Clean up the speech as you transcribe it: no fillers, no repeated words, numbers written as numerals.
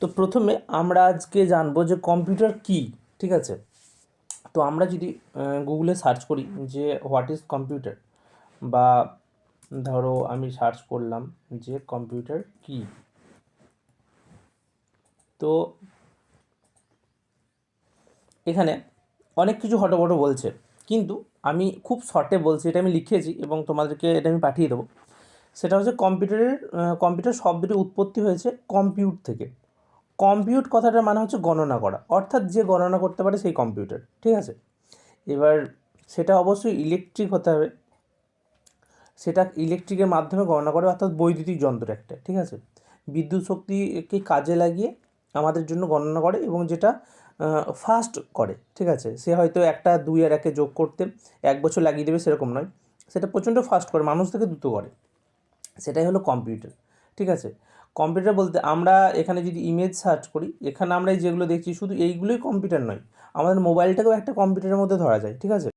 তো প্রথমে আমরা আজকে জানবো যে কম্পিউটার কী, ঠিক আছে। তো আমরা যদি গুগলে সার্চ করি যে হোয়াট ইজ কম্পিউটার, বা ধরো আমি সার্চ করলাম যে কম্পিউটার কী, তো এখানে অনেক কিছু হটবট বলছে, কিন্তু আমি খুব শর্টে বলছি, এটা আমি লিখেছি এবং তোমাদেরকে এটা আমি পাঠিয়ে দেবো। সেটা হচ্ছে কম্পিউটার শব্দটি উৎপত্তি হয়েছে কম্পিউট থেকে। কম্পিউট কথাটার মানে হচ্ছে গণনা করা, অর্থাৎ যে গণনা করতে পারে সেই কম্পিউটার, ঠিক আছে। এবার সেটা অবশ্যই ইলেকট্রিক হতে হবে, সেটা ইলেকট্রিকের মাধ্যমে গণনা করে, অর্থাৎ বৈদ্যুতিক যন্ত্র একটা, ঠিক আছে। বিদ্যুৎ শক্তিকে কাজে লাগিয়ে আমাদের জন্য গণনা করে এবং যেটা ফাস্ট করে, ঠিক আছে। সে হয়তো একটা 2 আর 1 যোগ করতে 1 বছর লাগিয়ে দেবে সেরকম নয়, সেটা প্রচণ্ড ফাস্ট করে, মানুষ থেকে দ্রুত করে, সেটাই হলো কম্পিউটার, ঠিক আছে। কম্পিউটার বলতে আমরা এখানে যদি ইমেজ সার্চ করি, এখানে আমরা যেগুলো দেখছি শুধু এইগুলোই কম্পিউটার নয়, আমাদের মোবাইলটাকেও একটা কম্পিউটারের মধ্যে ধরা যায়, ঠিক আছে।